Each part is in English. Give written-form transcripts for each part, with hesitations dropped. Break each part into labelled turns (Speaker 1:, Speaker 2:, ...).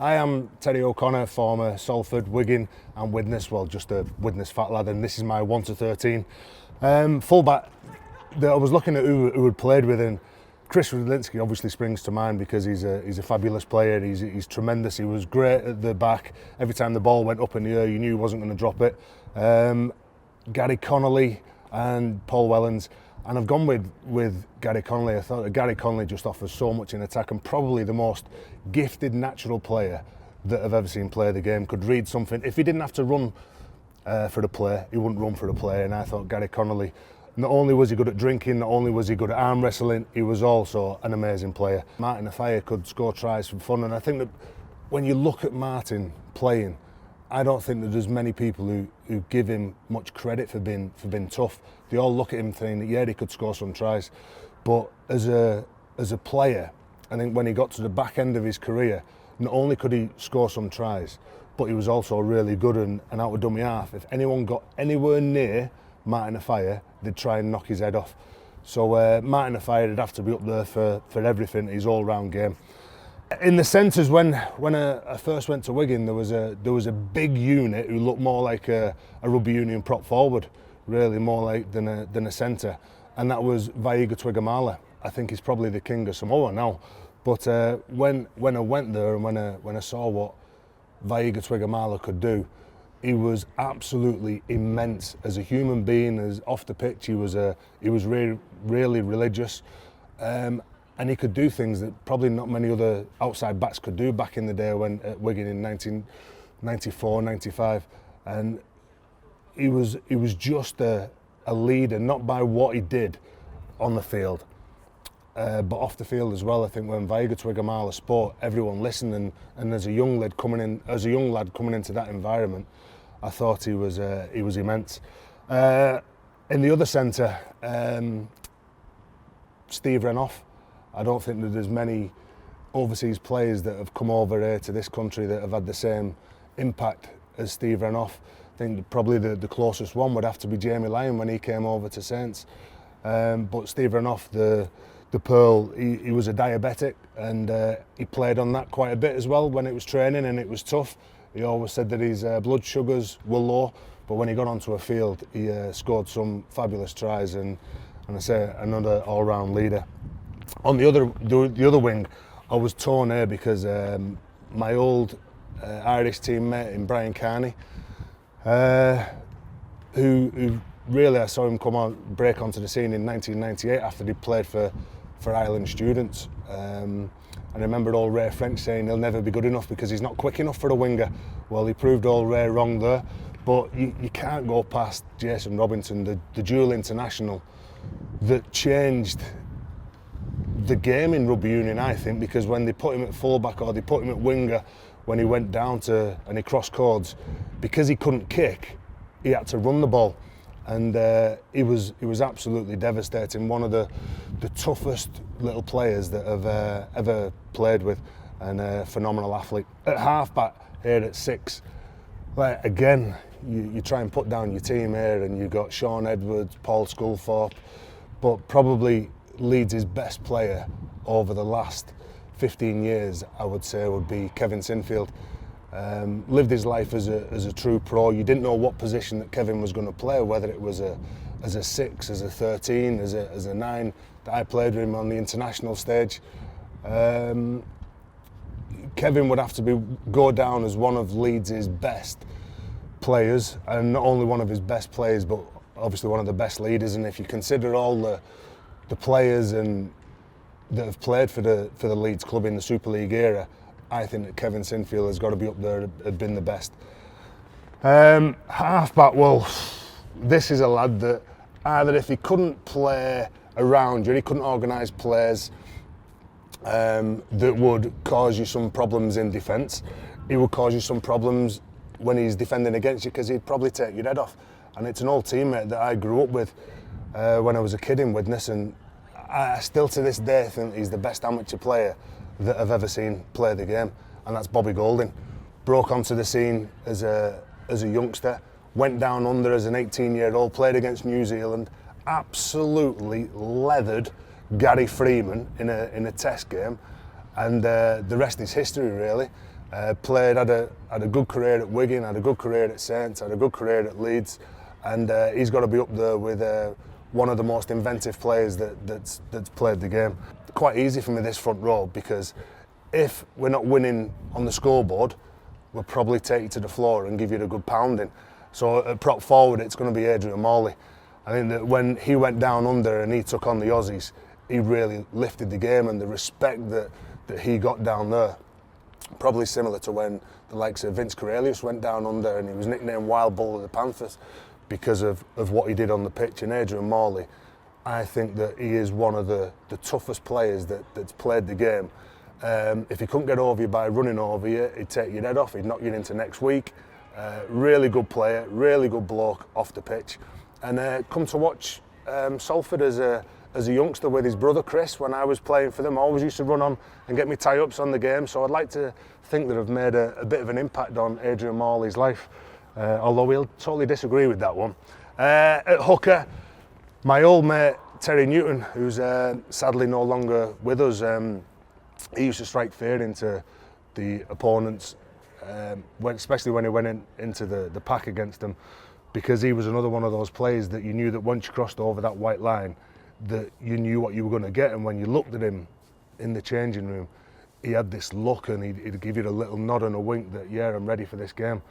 Speaker 1: I am Terry O'Connor, former Salford, Wigan and Widnes, well just a Widnes fat lad, and this is my 1 to 13. Fullback that I was looking at who had played with, and Chris Radlinski obviously springs to mind because he's a fabulous player, he's tremendous, he was great at the back. Every time the ball went up in the air you knew he wasn't going to drop it. Gary Connelly and Paul Wellens. And I've gone with Gary Connelly. I thought that Gary Connelly just offers so much in attack and probably the most gifted natural player that I've ever seen play the game. Could read something. If he didn't have to run for the play, he wouldn't run for the play. And I thought Gary Connelly, not only was he good at drinking, not only was he good at arm wrestling, he was also an amazing player. Martin Afire could score tries for fun, and I think that when you look at Martin playing, I don't think that there's many people who give him much credit for being tough. They all look at him thinking that yeah, he could score some tries, but as a player, I think when he got to the back end of his career, not only could he score some tries, but he was also really good and out of dummy half. If anyone got anywhere near Martin Afire, they'd try and knock his head off. So Martin Afire would have to be up there for everything, his all-round game. In the centres, when I first went to Wigan, there was a big unit who looked more like a rugby union prop forward, really more like than a centre, and that was Vaiga Twigamala. I think he's probably the king of Samoa now. But when I went there and when I saw what Vaiga Twigamala could do, he was absolutely immense as a human being. As off the pitch, he was really religious. And he could do things that probably not many other outside backs could do back in the day when at Wigan in 1994, 95. And he was just a leader, not by what he did on the field, but off the field as well. I think when Vaiga Twigamala spoke, everyone listened, and as a young lad coming into that environment, I thought he was immense. In the other centre, Steve Renouf. I don't think that there's many overseas players that have come over here to this country that have had the same impact as Steve Renouf. I think probably the closest one would have to be Jamie Lyon when he came over to Saints. But Steve Renouf, the Pearl, he was a diabetic, and he played on that quite a bit as well when it was training and it was tough. He always said that his blood sugars were low, but when he got onto a field, he scored some fabulous tries, and I say another all-round leader. On the other wing, I was torn here because my old Irish teammate in Brian Carney, who really I saw him break onto the scene in 1998 after he played for Ireland students. And I remember old Ray French saying he'll never be good enough because he's not quick enough for a winger. Well, he proved old Ray wrong there, but you can't go past Jason Robinson, the dual international that changed the game in rugby union, I think, because when they put him at fullback or they put him at winger, when he went down and he crossed codes, because he couldn't kick, he had to run the ball, and he was absolutely devastating. One of the toughest little players that I've ever played with, and a phenomenal athlete. At halfback here at 6, like again, you try and put down your team here, and you've got Sean Edwards, Paul Sculthorpe, but probably Leeds' best player over the last 15 years, I would say, would be Kevin Sinfield. Lived his life as a true pro. You didn't know what position that Kevin was going to play, whether it was as a 6, as a 13, as a 9. That I played with him on the international stage. Kevin would have to go down as one of Leeds' best players, and not only one of his best players, but obviously one of the best leaders. And if you consider all the players that have played for the Leeds club in the Super League era, I think that Kevin Sinfield has got to be up there, had been the best. Halfback, well, this is a lad that either if he couldn't play around you, he couldn't organise plays that would cause you some problems in defence, he would cause you some problems when he's defending against you because he'd probably take your head off. And it's an old teammate that I grew up with when I was a kid in Widnes, and I still to this day think he's the best amateur player that I've ever seen play the game, and that's Bobby Golding. Broke onto the scene as a youngster, went down under as an 18-year-old, played against New Zealand, absolutely leathered Gary Freeman in a test game, and the rest is history really. Had a good career at Wigan, had a good career at Saints, had a good career at Leeds, and he's got to be up there with one of the most inventive players that's played the game. Quite easy for me this front row, because if we're not winning on the scoreboard, we'll probably take you to the floor and give you a good pounding. So at prop forward, it's going to be Adrian Morley. I think that when he went down under and he took on the Aussies, he really lifted the game, and the respect that he got down there, probably similar to when the likes of Vince Corelius went down under and he was nicknamed Wild Bull of the Panthers because of what he did on the pitch. And Adrian Morley, I think that he is one of the toughest players that's played the game. If he couldn't get over you by running over you, he'd take your head off, he'd knock you into next week. Really good player, really good bloke off the pitch. And come to watch Salford as a youngster with his brother Chris when I was playing for them. I always used to run on and get me tie-ups on the game, so I'd like to think that I've made a bit of an impact on Adrian Morley's life, although we'll totally disagree with that one. At hooker, my old mate Terry Newton, who's sadly no longer with us, he used to strike fear into the opponents, especially when he went into the pack against them, because he was another one of those players that you knew that once you crossed over that white line, that you knew what you were going to get. And when you looked at him in the changing room, he had this look, and he'd give you a little nod and a wink that, yeah, I'm ready for this game.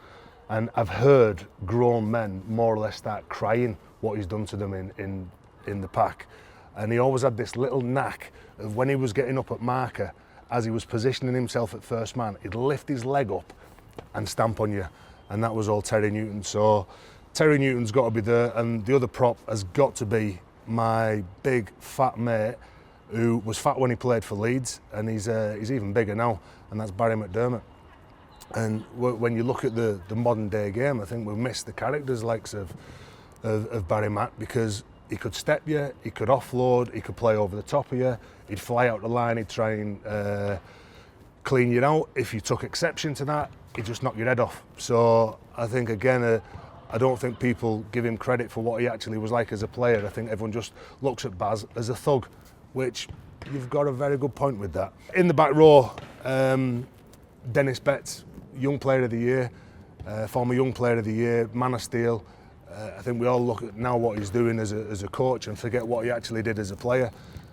Speaker 1: And I've heard grown men more or less start crying what he's done to them in the pack. And he always had this little knack of, when he was getting up at marker, as he was positioning himself at first man, he'd lift his leg up and stamp on you. And that was all Terry Newton. So Terry Newton's got to be there, and the other prop has got to be my big fat mate, who was fat when he played for Leeds, and he's even bigger now, and that's Barry McDermott. And when you look at the modern day game, I think we've missed the characters likes of Barry Matt, because he could step you, he could offload, he could play over the top of you, he'd fly out the line, he'd try and clean you out. If you took exception to that, he'd just knock your head off. So I think, again, I don't think people give him credit for what he actually was like as a player. I think everyone just looks at Baz as a thug, which you've got a very good point with that. In the back row, Denis Betts, Young Player of the Year, former Young Player of the Year, Man of Steel. I think we all look at now what he's doing as a coach and forget what he actually did as a player.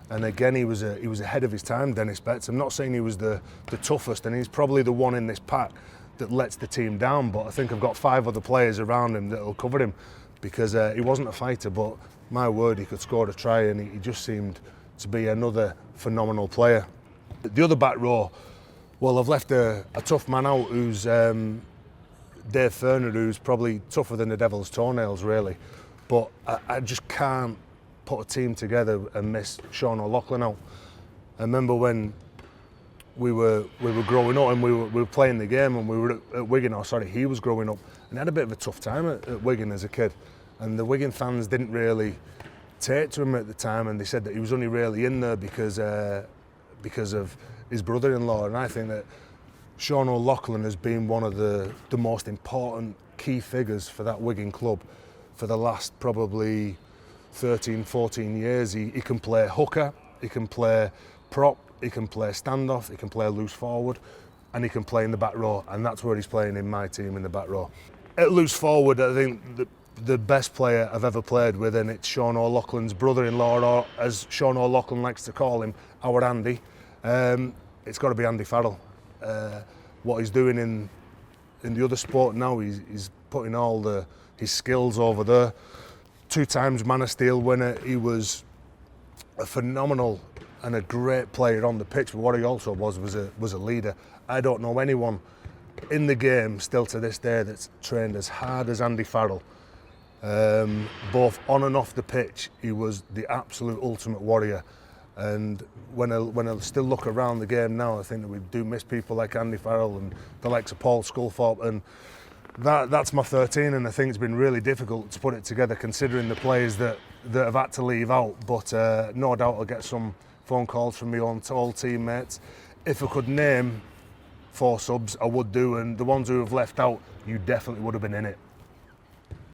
Speaker 1: And again, he was ahead of his time, Denis Betts. I'm not saying he was the toughest, and he's probably the one in this pack that lets the team down, but I think I've got 5 other players around him that will cover him, because he wasn't a fighter, but my word, he could score a try, and he just seemed to be another phenomenal player. The other back row, well, I've left a tough man out, who's Dave Ferner, who's probably tougher than the devil's toenails, really, but I just can't put a team together and miss Shaun O'Loughlin out. I remember when we were growing up and we were playing the game, and we were at Wigan, he was growing up and had a bit of a tough time at Wigan as a kid, and the Wigan fans didn't really take to him at the time, and they said that he was only really in there because of his brother-in-law. And I think that Shaun O'Loughlin has been one of the most important key figures for that Wigan club for the last probably 13, 14 years. He can play hooker, he can play prop, he can play standoff, he can play loose forward, and he can play in the back row, and that's where he's playing in my team, in the back row. At loose forward, I think the best player I've ever played with, and it's Shaun O'Loughlin's brother-in-law, or as Shaun O'Loughlin likes to call him, our Andy. It's got to be Andy Farrell. What he's doing in the other sport now, he's putting all his skills over there. 2 times Man of Steel winner. He was a phenomenal and a great player on the pitch, but what he also was a leader. I don't know anyone in the game still to this day that's trained as hard as Andy Farrell. Both on and off the pitch, he was the absolute ultimate warrior. And when I still look around the game now, I think that we do miss people like Andy Farrell and the likes of Paul Sculthorpe, and that's my 13, and I think it's been really difficult to put it together considering the players that have had to leave out, but no doubt I'll get some phone calls from my own old teammates. If I could name 4 subs, I would do, and the ones who have left out, you definitely would have been in it.